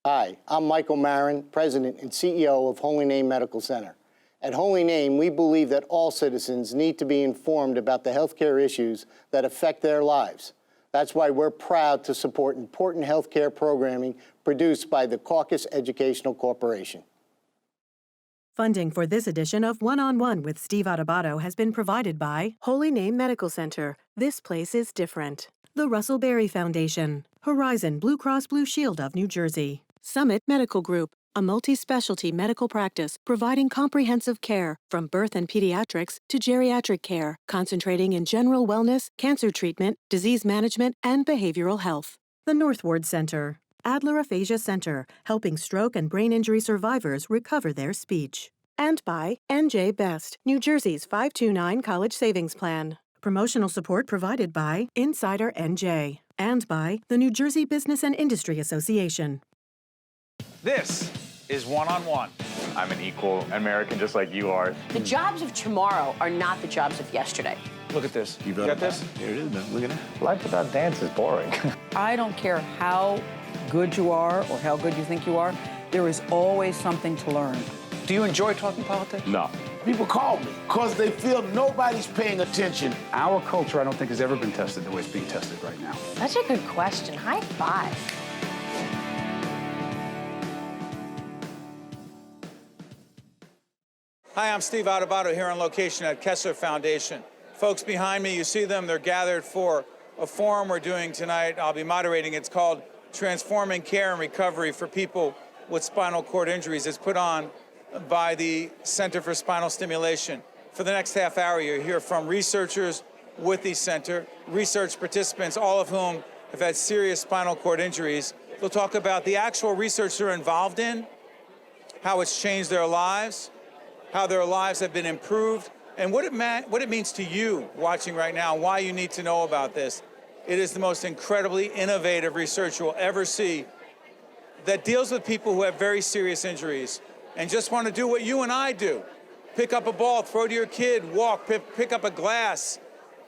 Hi, I'm Michael Marin, President and CEO of Holy Name Medical Center. At Holy Name, we believe that all citizens need to be informed about the healthcare issues that affect their lives. That's why we're proud to support important healthcare programming produced by the Caucus Educational Corporation. Funding for this edition of One-on-One with Steve Adubato has been provided by Holy Name Medical Center. This place is different. The Russell Berry Foundation. Horizon Blue Cross Blue Shield of New Jersey. Summit Medical Group, a multi-specialty medical practice providing comprehensive care from birth and pediatrics to geriatric care, concentrating in general wellness, cancer treatment, disease management, and behavioral health. The Northward Center. Adler Aphasia Center, helping stroke and brain injury survivors recover their speech. And by NJ Best, New Jersey's 529 College Savings Plan. Promotional support provided by Insider NJ. And by the New Jersey Business and Industry Association. This is One-on-One. I'm an equal American just like you are. The jobs of tomorrow are not the jobs of yesterday. Look at this. You got this? Here it is, man. Look at that. Life without dance is boring. I don't care how good you are or how good you think you are, there is always something to learn. Do you enjoy talking politics? No. People call me because they feel nobody's paying attention. Our culture, I don't think, has ever been tested the way it's being tested right now. That's a good question. High five. Hi, I'm Steve Adubato here on location at Kessler Foundation. Folks behind me, you see them, they're gathered for a forum we're doing tonight. I'll be moderating. It's called Transforming Care and Recovery for People with Spinal Cord Injuries. It's put on by the Center for Spinal Stimulation. For the next half hour, you'll hear from researchers with the center, research participants, all of whom have had serious spinal cord injuries. They'll talk about the actual research they're involved in, how it's changed their lives, how their lives have been improved, and what it means to you watching right now, why you need to know about this. It is the most incredibly innovative research you'll ever see that deals with people who have very serious injuries and just want to do what you and I do. Pick up a ball, throw to your kid, walk, pick up a glass.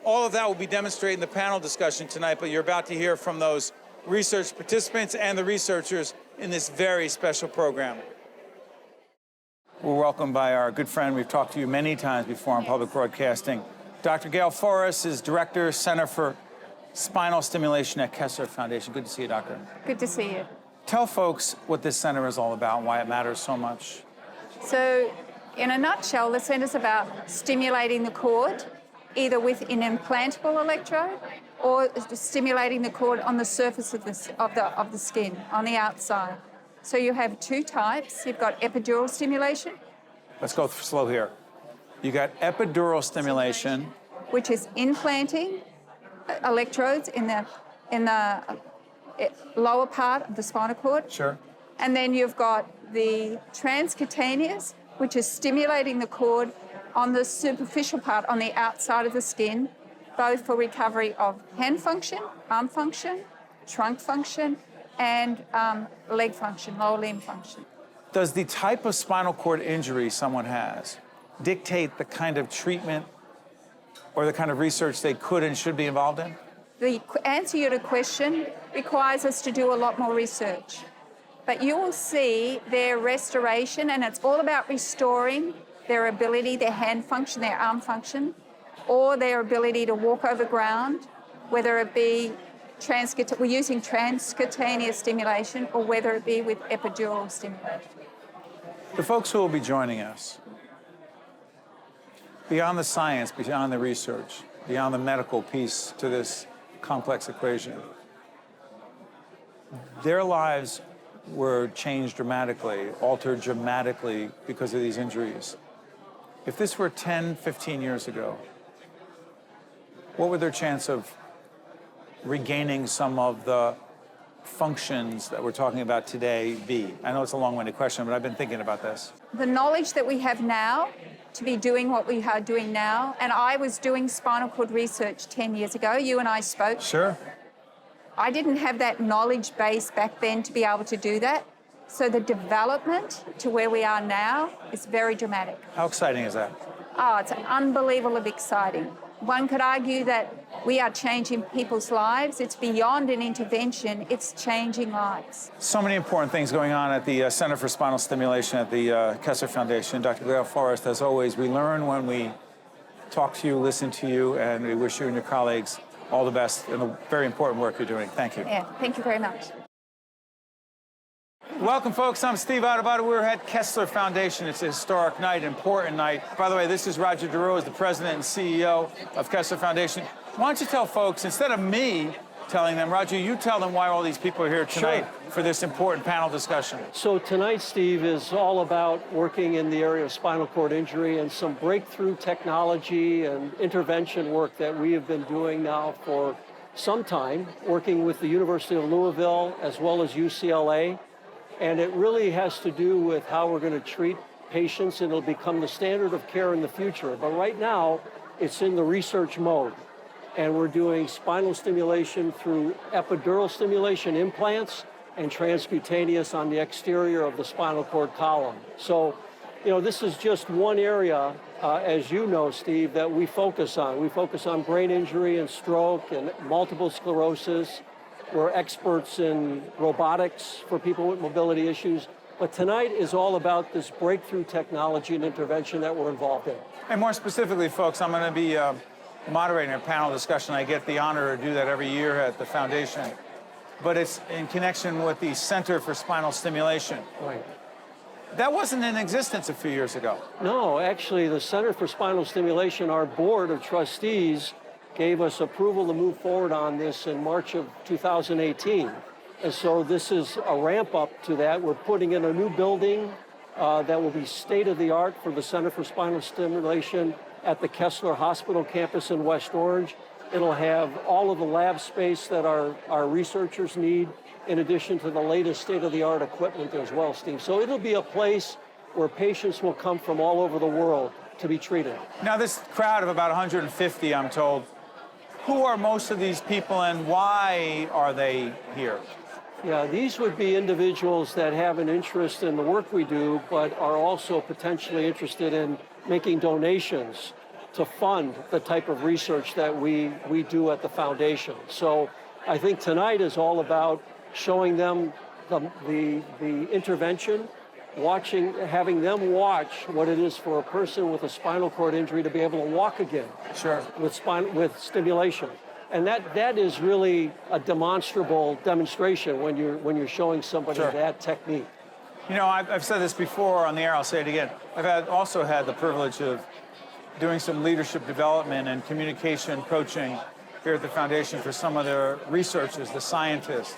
All of that will be demonstrated in the panel discussion tonight, but you're about to hear from those research participants and the researchers in this very special program. We're welcomed by our good friend. We've talked to you many times before on public broadcasting. Dr. Gail Forrest is Director, Center for Spinal Stimulation at Kessler Foundation. Good to see you, Doctor. Good to see you. Tell folks what this center is all about and why it matters so much. So, in a nutshell, the center's about stimulating the cord, either with an implantable electrode or stimulating the cord on the surface of the skin, on the outside. So you have two types. You've got epidural stimulation. Let's go slow here. You got epidural stimulation, which is implanting electrodes in the lower part of the spinal cord. Sure. And then you've got the transcutaneous, which is stimulating the cord on the superficial part, on the outside of the skin, both for recovery of hand function, arm function, trunk function, and leg function, lower limb function. Does the type of spinal cord injury someone has dictate the kind of treatment or the kind of research they could and should be involved in? The answer to your question requires us to do a lot more research. But you will see their restoration, and it's all about restoring their ability, their hand function, their arm function, or their ability to walk over ground, whether it be we're using transcutaneous stimulation, or whether it be with epidural stimulation. The folks who will be joining us, beyond the science, beyond the research, beyond the medical piece to this complex equation, their lives were changed dramatically, altered dramatically because of these injuries. If this were 10, 15 years ago, what would their chance of regaining some of the functions that we're talking about today be? I know it's a long-winded question, but I've been thinking about this. The knowledge that we have now to be doing what we are doing now, and I was doing spinal cord research 10 years ago. You and I spoke. Sure. I didn't have that knowledge base back then to be able to do that. So the development to where we are now is very dramatic. How exciting is that? Oh, it's unbelievably exciting. One could argue that we are changing people's lives. It's beyond an intervention, it's changing lives. So many important things going on at the Center for Spinal Stimulation at the Kessler Foundation. Dr. Gail Forrest, as always, we learn when we talk to you, listen to you, and we wish you and your colleagues all the best in the very important work you're doing. Thank you. Yeah, thank you very much. Welcome, folks. I'm Steve Adubato. We're at Kessler Foundation. It's a historic night, important night. By the way, this is Rodger DeRose, the president and CEO of Kessler Foundation. Why don't you tell folks, instead of me telling them, Rodger, you tell them why all these people are here tonight for this important panel discussion. So tonight, Steve, is all about working in the area of spinal cord injury and some breakthrough technology and intervention work that we have been doing now for some time, working with the University of Louisville as well as UCLA. And it really has to do with how we're going to treat patients, and it'll become the standard of care in the future. But right now, it's in the research mode. And we're doing spinal stimulation through epidural stimulation implants and transcutaneous on the exterior of the spinal cord column. So, you know, this is just one area, as you know, Steve, that we focus on. We focus on brain injury and stroke and multiple sclerosis. We're experts in robotics for people with mobility issues. But tonight is all about this breakthrough technology and intervention that we're involved in. And more specifically, folks, I'm going to be moderating a panel discussion. I get the honor to do that every year at the foundation. But it's in connection with the Center for Spinal Stimulation. Right. That wasn't in existence a few years ago. No, actually, the Center for Spinal Stimulation, our board of trustees, gave us approval to move forward on this in March of 2018. And so this is a ramp up to that. We're putting in a new building that will be state-of-the-art for the Center for Spinal Stimulation at the Kessler Hospital campus in West Orange. It'll have all of the lab space that our researchers need, in addition to the latest state-of-the-art equipment as well, Steve. So it'll be a place where patients will come from all over the world to be treated. Now, this crowd of about 150, I'm told, who are most of these people and why are they here? Yeah, these would be individuals that have an interest in the work we do, but are also potentially interested in making donations to fund the type of research that we do at the foundation. So I think tonight is all about showing them the intervention, having them watch what it is for a person with a spinal cord injury to be able to walk again. Sure. With stimulation. And that is really a demonstrable demonstration when you're showing somebody that technique. You know, I've said this before on the air, I'll say it again. I've also had the privilege of doing some leadership development and communication coaching here at the foundation for some of the researchers, the scientists.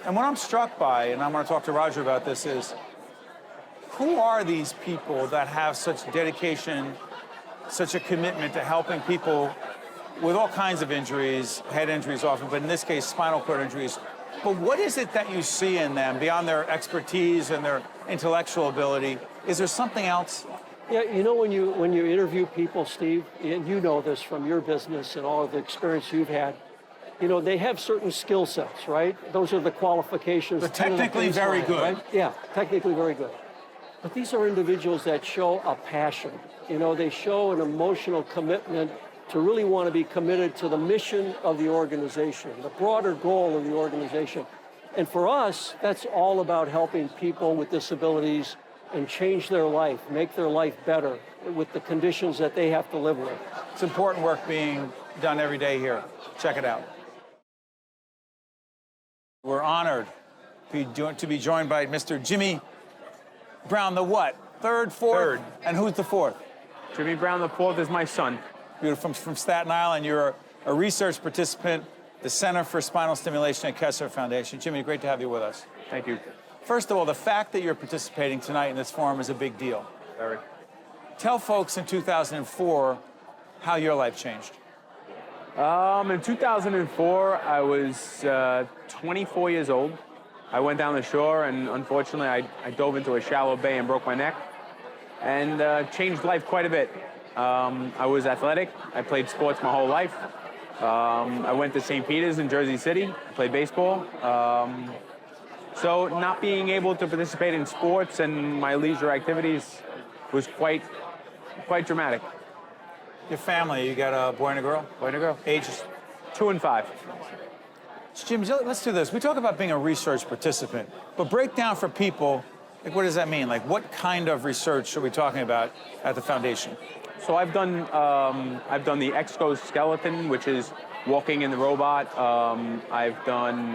And what I'm struck by, and I'm going to talk to Rodger about this, is who are these people that have such dedication, such a commitment to helping people with all kinds of injuries, head injuries often, but in this case, spinal cord injuries. But what is it that you see in them beyond their expertise and their intellectual ability? Is there something else? Yeah, you know, when you interview people, Steve, and you know this from your business and all of the experience you've had, you know, they have certain skill sets, right? Those are the qualifications. But technically very good. Right? Yeah, technically very good. But these are individuals that show a passion. You know, they show an emotional commitment to really want to be committed to the mission of the organization, the broader goal of the organization. And for us, that's all about helping people with disabilities and change their life, make their life better with the conditions that they have to live with. It's important work being done every day here. Check it out. We're honored to be joined by Mr. Jimmy Brown, the what? Third, fourth? Third. And who's the fourth? Jimmy Brown, the fourth, is my son. You're from Staten Island. You're a research participant, the Center for Spinal Stimulation at Kessler Foundation. Jimmy, great to have you with us. Thank you. First of all, the fact that you're participating tonight in this forum is a big deal. Very. Tell folks in 2004 how your life changed. In 2004, I was 24 years old. I went down the shore, and unfortunately, I dove into a shallow bay and broke my neck, and changed life quite a bit. I was athletic. I played sports my whole life. I went to St. Peter's in Jersey City. I played baseball. So not being able to participate in sports and my leisure activities was quite dramatic. Your family, you got a boy and a girl? Boy and a girl. Ages? 2 and 5. So Jim, let's do this. We talk about being a research participant, but break down for people, like, what does that mean? Like, what kind of research are we talking about at the foundation? So I've done the exoskeleton, which is walking in the robot. I've done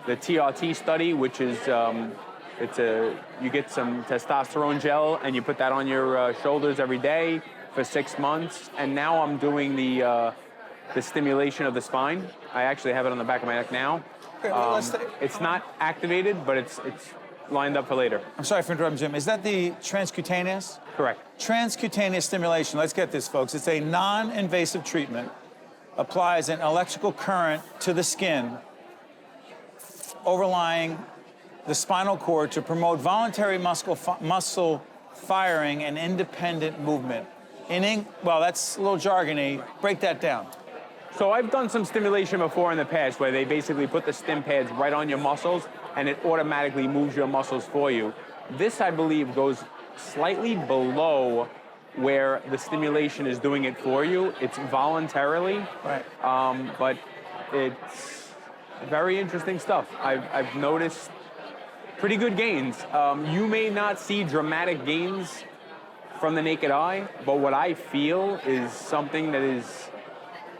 the TRT study, which is you get some testosterone gel and you put that on your shoulders every day for 6 months. And now I'm doing the stimulation of the spine. I actually have it on the back of my neck now. Okay, it's not activated, but it's lined up for later. I'm sorry for interrupting, Jim. Is that the transcutaneous? Correct. Transcutaneous stimulation, let's get this, folks. It's a non-invasive treatment, applies an electrical current to the skin, overlying the spinal cord to promote voluntary muscle firing and independent movement. Well, that's a little jargony. Break that down. So I've done some stimulation before in the past where they basically put the stim pads right on your muscles and it automatically moves your muscles for you. This, I believe, goes slightly below where the stimulation is doing it for you. It's voluntarily, right? But it's very interesting stuff. I've noticed pretty good gains. You may not see dramatic gains from the naked eye, but what I feel is something that is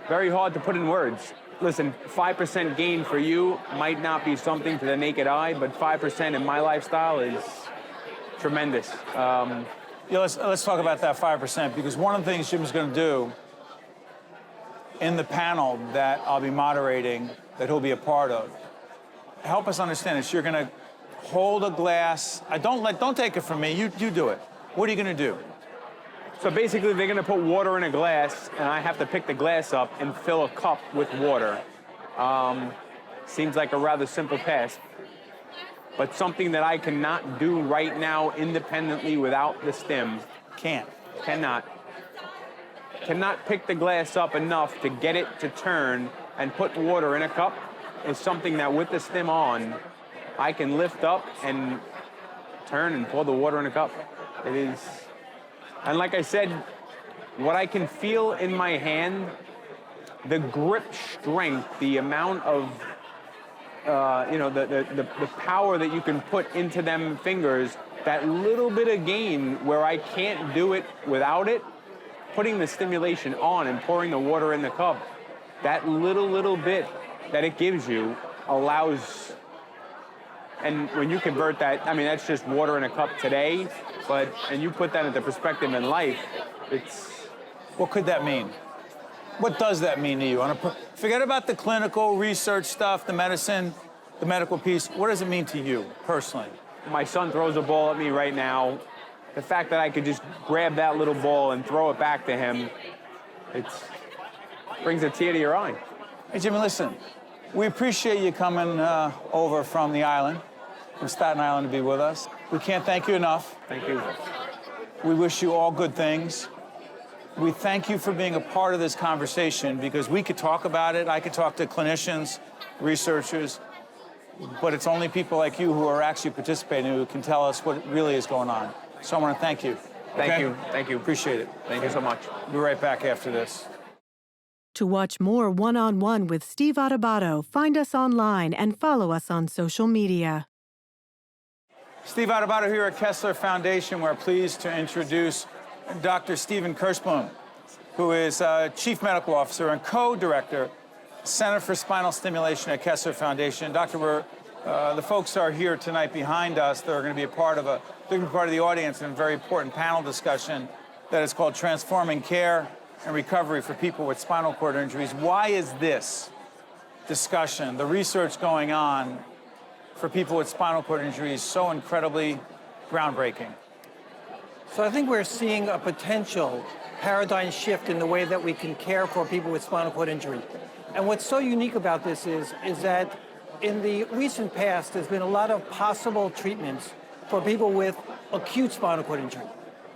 very hard to put in words. Listen, 5% gain for you might not be something to the naked eye, but 5% in my lifestyle is tremendous. Yeah, let's talk about that 5%, because one of the things Jim's going to do in the panel that I'll be moderating, that he'll be a part of, help us understand this. You're going to hold a glass. Don't take it from me. You do it. What are you going to do? So basically, they're going to put water in a glass, and I have to pick the glass up and fill a cup with water. Seems like a rather simple task, but something that I cannot do right now independently without the stim. Cannot pick the glass up enough to get it to turn and put water in a cup is something that with the stim on, I can lift up and turn and pour the water in a cup. It is, and like I said, what I can feel in my hand, the grip strength, the amount of, the power that you can put into them fingers, that little bit of gain where I can't do it without it, putting the stimulation on and pouring the water in the cup, that little bit that it gives you allows, and when you convert that, I mean, that's just water in a cup today, and you put that into perspective in life, it's... What could that mean? What does that mean to you? Forget about the clinical research stuff, the medicine, the medical piece. What does it mean to you personally? My son throws a ball at me right now. The fact that I could just grab that little ball and throw it back to him, it brings a tear to your eye. Hey, Jimmy, listen. We appreciate you coming over from the island, from Staten Island, to be with us. We can't thank you enough. Thank you. We wish you all good things. We thank you for being a part of this conversation, because we could talk about it. I could talk to clinicians, researchers, but it's only people like you who are actually participating who can tell us what really is going on. So I want to thank you. Thank you. Appreciate it. Thank you so much. We'll be right back after this. To watch more one-on-one with Steve Adubato, find us online and follow us on social media. Steve Adubato here at Kessler Foundation. We're pleased to introduce Dr. Stephen Kirshblum, who is Chief Medical Officer and Co-Director, Center for Spinal Stimulation at Kessler Foundation. Doctor, the folks are here tonight behind us. They're going to be part of the audience in a very important panel discussion that is called Transforming Care and Recovery for People with Spinal Cord Injuries. Why is this discussion, the research going on for people with spinal cord injuries, so incredibly groundbreaking? So I think we're seeing a potential paradigm shift in the way that we can care for people with spinal cord injury. And what's so unique about this is that in the recent past, there's been a lot of possible treatments for people with acute spinal cord injury,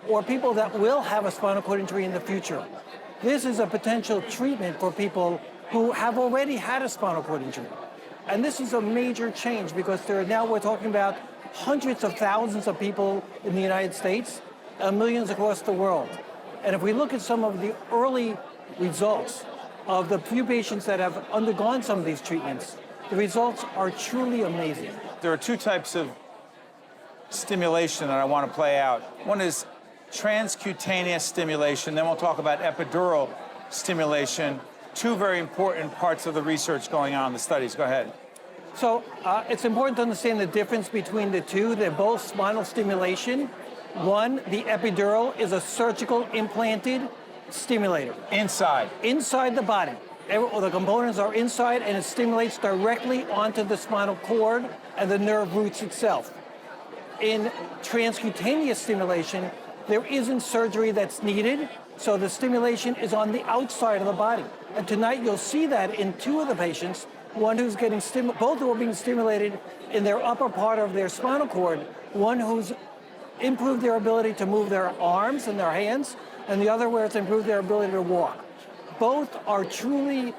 or people that will have a spinal cord injury in the future. This is a potential treatment for people who have already had a spinal cord injury. And this is a major change, because now we're talking about hundreds of thousands of people in the United States and millions across the world. And if we look at some of the early results of the few patients that have undergone some of these treatments, the results are truly amazing. There are two types of stimulation that I want to play out. One is transcutaneous stimulation, then we'll talk about epidural stimulation. Two very important parts of the research going on in the studies. Go ahead. So it's important to understand the difference between the two. They're both spinal stimulation. One, the epidural, is a surgical implanted stimulator. Inside? Inside the body. The components are inside, and it stimulates directly onto the spinal cord and the nerve roots itself. In transcutaneous stimulation, there isn't surgery that's needed, so the stimulation is on the outside of the body. And tonight you'll see that in two of the patients, one who's getting both who are being stimulated in their upper part of their spinal cord, one who's improved their ability to move their arms and their hands, and the other where it's improved their ability to walk. Both are truly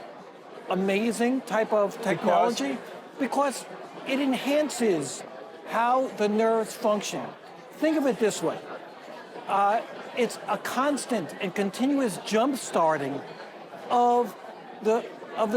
amazing type of technology because it enhances how the nerves function. Think of it this way. It's a constant and continuous jump starting of the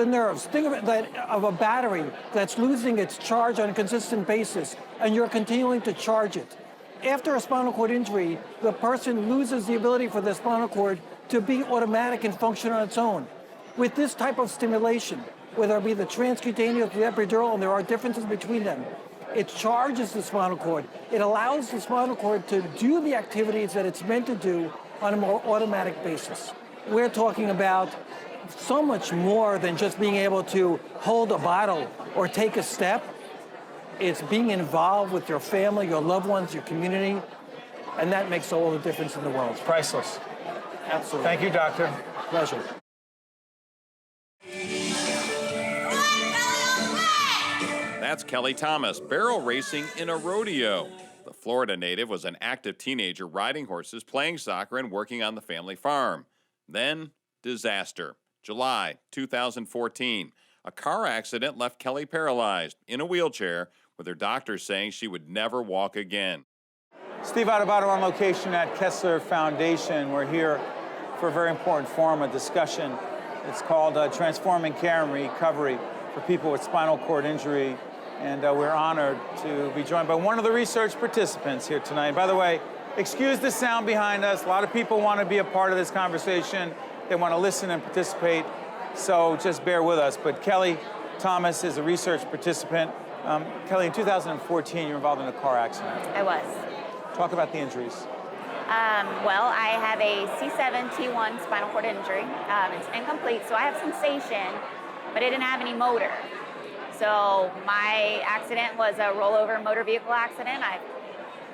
nerves. Think of it of a battery that's losing its charge on a consistent basis, and you're continuing to charge it. After a spinal cord injury, the person loses the ability for the spinal cord to be automatic and function on its own. With this type of stimulation, whether it be the transcutaneous or the epidural, and there are differences between them, it charges the spinal cord. It allows the spinal cord to do the activities that it's meant to do on a more automatic basis. We're talking about so much more than just being able to hold a bottle or take a step. It's being involved with your family, your loved ones, your community, and that makes all the difference in the world. It's priceless. Absolutely. Thank you, doctor. Pleasure. That's Kelly Thomas, barrel racing in a rodeo. The Florida native was an active teenager riding horses, playing soccer, and working on the family farm. Then, disaster. July 2014. A car accident left Kelly paralyzed in a wheelchair, with her doctors saying she would never walk again. Steve Adubato on location at Kessler Foundation. We're here for a very important forum, a discussion. It's called Transforming Care and Recovery for People with Spinal Cord Injury. And we're honored to be joined by one of the research participants here tonight. By the way, excuse the sound behind us. A lot of people want to be a part of this conversation. They want to listen and participate, so just bear with us. But Kelly Thomas is a research participant. Kelly, in 2014, you were involved in a car accident. I was. Talk about the injuries. Well, I have a C7 T1 spinal cord injury. It's incomplete, so I have sensation, but I didn't have any motor. So my accident was a rollover motor vehicle accident. I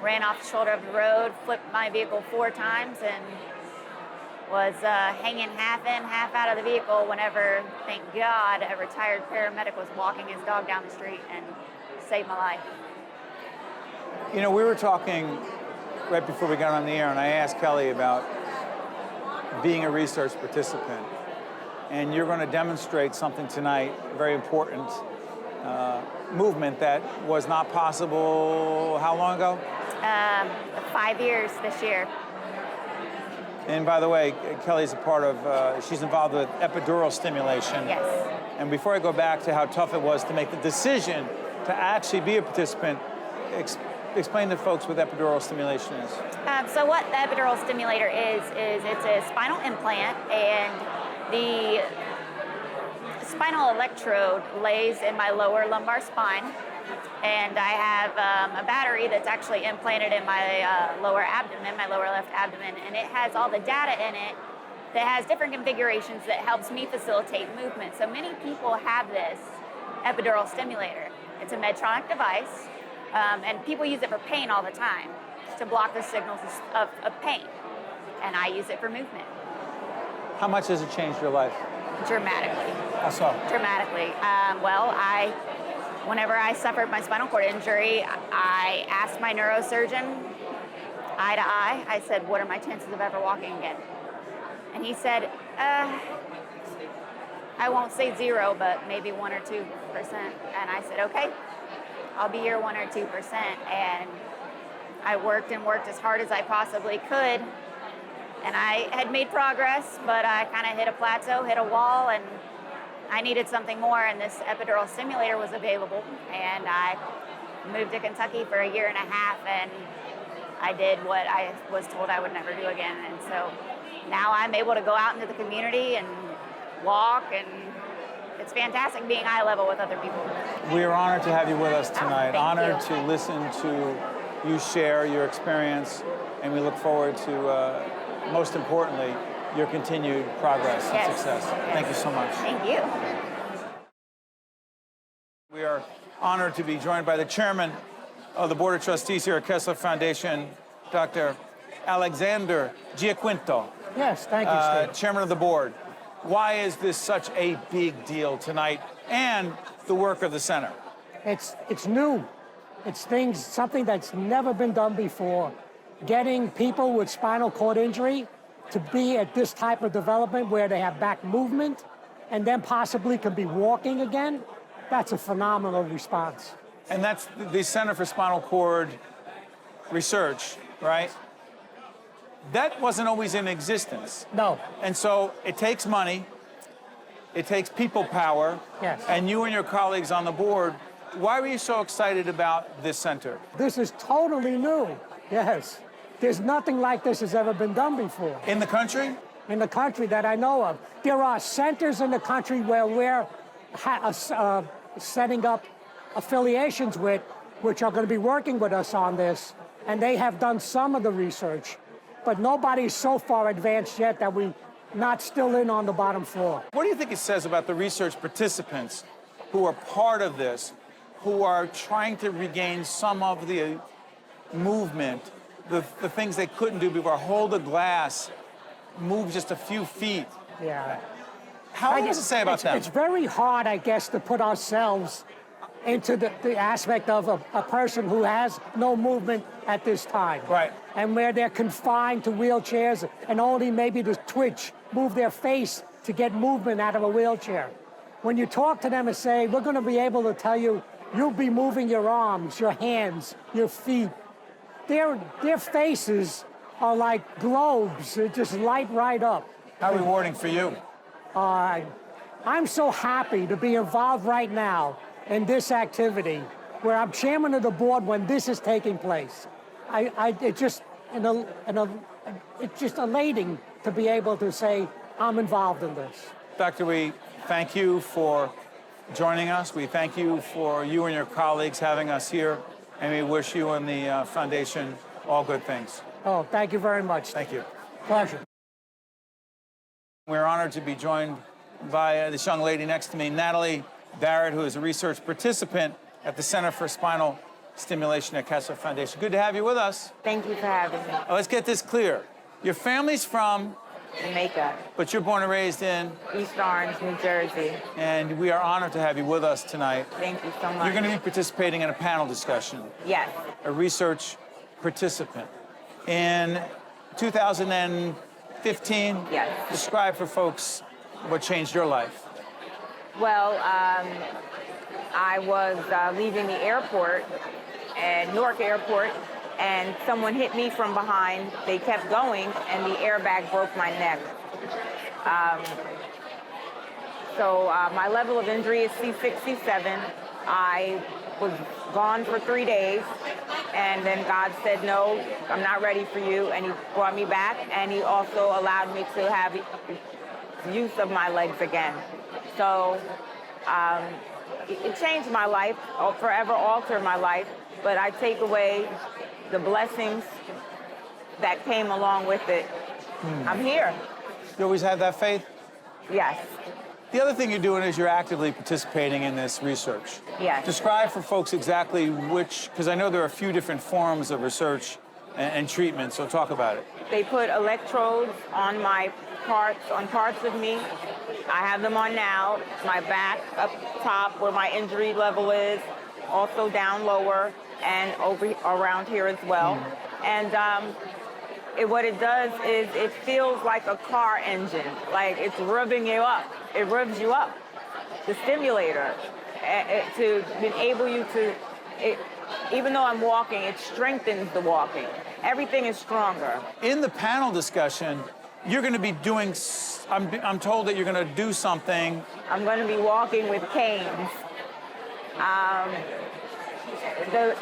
ran off the shoulder of the road, flipped my vehicle 4 times, and was hanging half in, half out of the vehicle whenever, thank God, a retired paramedic was walking his dog down the street and saved my life. You know, we were talking right before we got on the air, and I asked Kelly about being a research participant. And you're going to demonstrate something tonight, a very important movement that was not possible how long ago? 5 years this year. And by the way, Kelly's a part of, she's involved with epidural stimulation. Yes. And before I go back to how tough it was to make the decision to actually be a participant, explain to folks what epidural stimulation is. So what the epidural stimulator is it's a spinal implant, and the spinal electrode lays in my lower lumbar spine, and I have a battery that's actually implanted in my lower abdomen, my lower left abdomen, and it has all the data in it that has different configurations that helps me facilitate movement. So many people have this epidural stimulator. It's a Medtronic device, and people use it for pain all the time, to block the signals of pain, and I use it for movement. How much has it changed your life? Dramatically. How so? Dramatically. Whenever I suffered my spinal cord injury, I asked my neurosurgeon, eye to eye, I said, what are my chances of ever walking again? And he said, I won't say 0, but maybe 1 or 2%. And I said, okay, I'll be your 1 or 2%. And I worked and worked as hard as I possibly could. And I had made progress, but I kind of hit a plateau, hit a wall, and I needed something more, and this epidural stimulator was available. And I moved to Kentucky for 1.5 years, and I did what I was told I would never do again. And so now I'm able to go out into the community and walk, and it's fantastic being eye level with other people. We are honored to have you with us tonight. Thank Honored you. to listen to you share your experience, and we look forward to, most importantly, your continued progress and success. Thank you so much. Thank you. We are honored to be joined by the chairman of the Board of Trustees here at Kessler Foundation, Dr. Alexander GiaQuinto. Yes, thank you, Steve. Chairman of the board. Why is this such a big deal tonight, and the work of the center? It's new. It's something that's never been done before. Getting people with spinal cord injury to be at this type of development where they have back movement and then possibly can be walking again, that's a phenomenal response. And that's the Center for Spinal Cord Research, right? That wasn't always in existence. No. And so it takes money, it takes people power, yes. And you and your colleagues on the board, why were you so excited about this center? This is totally new, yes. There's nothing like this has ever been done before. In the country? In the country that I know of. There are centers in the country where we're setting up affiliations with, which are going to be working with us on this, and they have done some of the research, but nobody's so far advanced yet that we're not still in on the bottom floor. What do you think it says about the research participants who are part of this, who are trying to regain some of the movement, the things they couldn't do before, hold a glass, move just a few feet? Yeah. How does it say about them? It's very hard, I guess, to put ourselves into the aspect of a person who has no movement at this time. Right. And where they're confined to wheelchairs and only maybe to twitch, move their face to get movement out of a wheelchair. When you talk to them and say, we're going to be able to tell you, you'll be moving your arms, your hands, your feet, their faces are like globes. They just light right up. How rewarding for you? I'm so happy to be involved right now in this activity where I'm chairman of the board when this is taking place. It's just elating to be able to say I'm involved in this. Doctor, we thank you for joining us. We thank you for you and your colleagues having us here, and we wish you and the foundation all good things. Oh, thank you very much. Thank you. Pleasure. We're honored to be joined by this young lady next to me, Natalie Barrett, who is a research participant at the Center for Spinal Stimulation at Kessler Foundation. Good to have you with us. Thank you for having me. Let's get this clear. Your family's from Jamaica, but you're born and raised in East Orange, New Jersey. And we are honored to have you with us tonight. Thank you so much. You're going to be participating in a panel discussion. Yes. A research participant. In 2015, yes. Describe for folks what changed your life. Well, I was leaving the airport, at Newark Airport, and someone hit me from behind. They kept going, and the airbag broke my neck. So my level of injury is C6, C7. I was gone for 3 days, and then God said, no, I'm not ready for you, and he brought me back, and he also allowed me to have use of my legs again. So it changed my life, forever altered my life, but I take away the blessings that came along with it. I'm here. You always had that faith? Yes. The other thing you're doing is you're actively participating in this research. Yes. Describe for folks exactly which, because I know there are a few different forms of research and treatment, so talk about it. They put electrodes on my parts, on parts of me. I have them on now, my back up top where my injury level is, also down lower and over around here as well. And what it does is it feels like a car engine, like it's revving you up. It revs you up, the stimulator, to enable you to Even though I'm walking, it strengthens the walking. Everything is stronger. In the panel discussion, you're going to be doing, I'm told that you're going to do something. I'm going to be walking with canes. The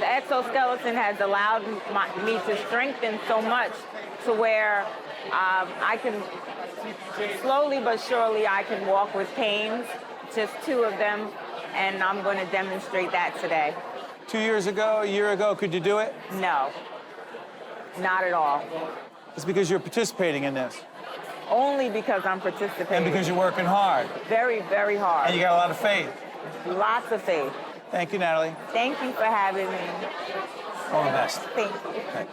exoskeleton has allowed me to strengthen so much to where I can, slowly but surely, I can walk with canes, just 2 of them, and I'm going to demonstrate that today. 2 years ago, a year ago, could you do it? No, not at all. It's because you're participating in this. Only because I'm participating. And because you're working hard. Very, very hard. And you got a lot of faith. Lots of faith. Thank you, Natalie. Thank you for having me. All the best. Thank you. Okay.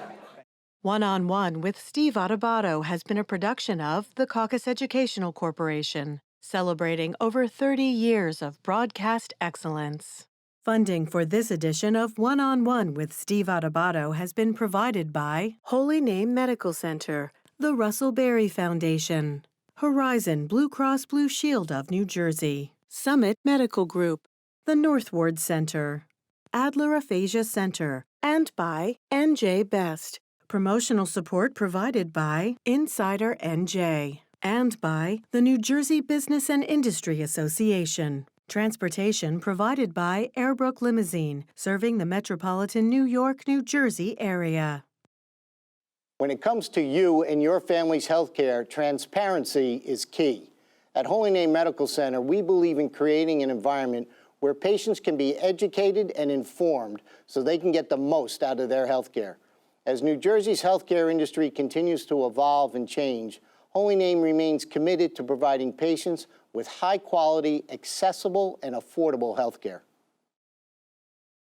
One-on-One with Steve Adubato has been a production of the Caucus Educational Corporation, celebrating over 30 years of broadcast excellence. Funding for this edition of One-on-One with Steve Adubato has been provided by Holy Name Medical Center, the Russell Berry Foundation, Horizon Blue Cross Blue Shield of New Jersey, Summit Medical Group, the Northward Center, Adler Aphasia Center, and by NJ Best. Promotional support provided by Insider NJ and by the New Jersey Business and Industry Association. Transportation provided by Airbrook Limousine, serving the metropolitan New York, New Jersey area. When it comes to you and your family's health care, transparency is key. At Holy Name Medical Center, we believe in creating an environment where patients can be educated and informed so they can get the most out of their health care. As New Jersey's healthcare industry continues to evolve and change, Holy Name remains committed to providing patients with high-quality, accessible, and affordable health care.